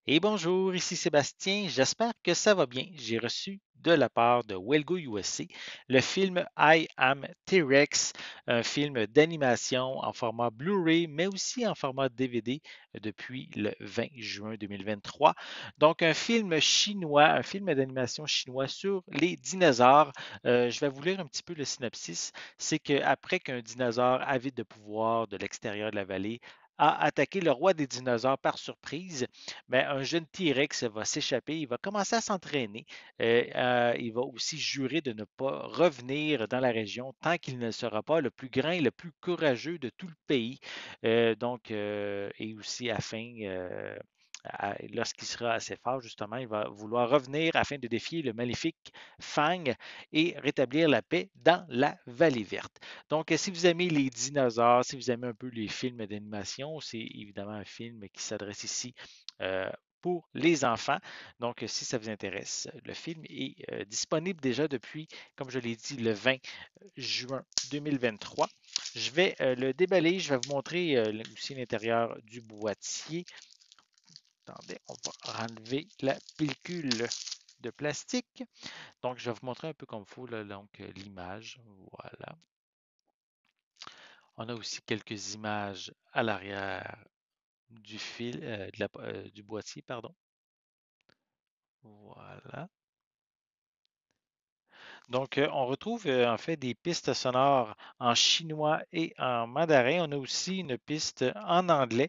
Et bonjour, ici Sébastien, j'espère que ça va bien. J'ai reçu de la part de Welgo USA le film I Am T-Rex, un film d'animation en format Blu-ray, mais aussi en format DVD depuis le 20 juin 2023. Donc un film chinois, un film d'animation chinois sur les dinosaures. Je vais vous lire un petit peu le synopsis. C'est qu'après qu'un dinosaure avide de pouvoir de l'extérieur de la vallée a attaqué le roi des dinosaures par surprise, ben, un jeune T-Rex va s'échapper, il va commencer à s'entraîner. Il va aussi jurer de ne pas revenir dans la région tant qu'il ne sera pas le plus grand et le plus courageux de tout le pays. Et aussi lorsqu'il sera assez fort, justement, il va vouloir revenir afin de défier le maléfique Fang et rétablir la paix dans la vallée verte. Donc, si vous aimez les dinosaures, si vous aimez un peu les films d'animation, c'est évidemment un film qui s'adresse ici euh, pour les enfants. Donc, si ça vous intéresse, le film est disponible déjà depuis, comme je l'ai dit, le 20 juin 2023. Je vais le déballer, je vais vous montrer aussi l'intérieur du boîtier. Attendez, on va enlever la pellicule de plastique. Donc, je vais vous montrer un peu comme il faut l'image. Voilà. On a aussi quelques images à l'arrière du fil, du boîtier, pardon. Voilà. Donc, on retrouve en fait des pistes sonores en chinois et en mandarin. On a aussi une piste en anglais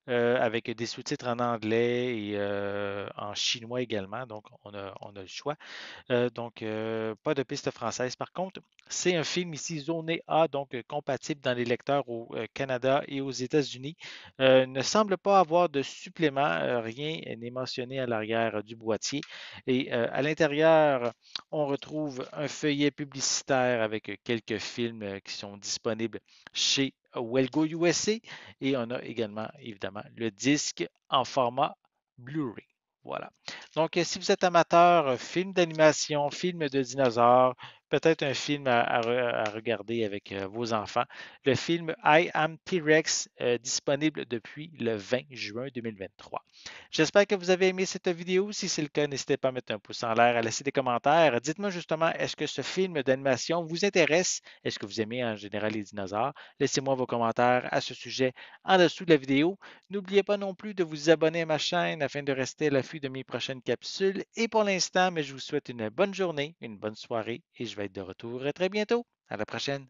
avec des sous-titres en anglais et en chinois également. Donc, on a le choix. Pas de piste française. Par contre, c'est un film ici zoné A, donc compatible dans les lecteurs au Canada et aux États-Unis. Ne semble pas avoir de supplément, rien n'est mentionné à l'arrière du boîtier. Et à l'intérieur, on retrouve un feuillet publicitaire avec quelques films qui sont disponibles chez Welgo USA. Et on a également, évidemment, le disque en format Blu-ray. Voilà. Donc, si vous êtes amateur, film d'animation, film de dinosaures, peut-être un film à regarder avec vos enfants, le film I Am T-Rex, disponible depuis le 20 juin 2023. J'espère que vous avez aimé cette vidéo. Si c'est le cas, n'hésitez pas à mettre un pouce en l'air, à laisser des commentaires. Dites-moi justement, est-ce que ce film d'animation vous intéresse? Est-ce que vous aimez en général les dinosaures? Laissez-moi vos commentaires à ce sujet en dessous de la vidéo. N'oubliez pas non plus de vous abonner à ma chaîne afin de rester à l'affût de mes prochaines capsules. Et pour l'instant, mais je vous souhaite une bonne journée, une bonne soirée et je vais être de retour très bientôt. À la prochaine.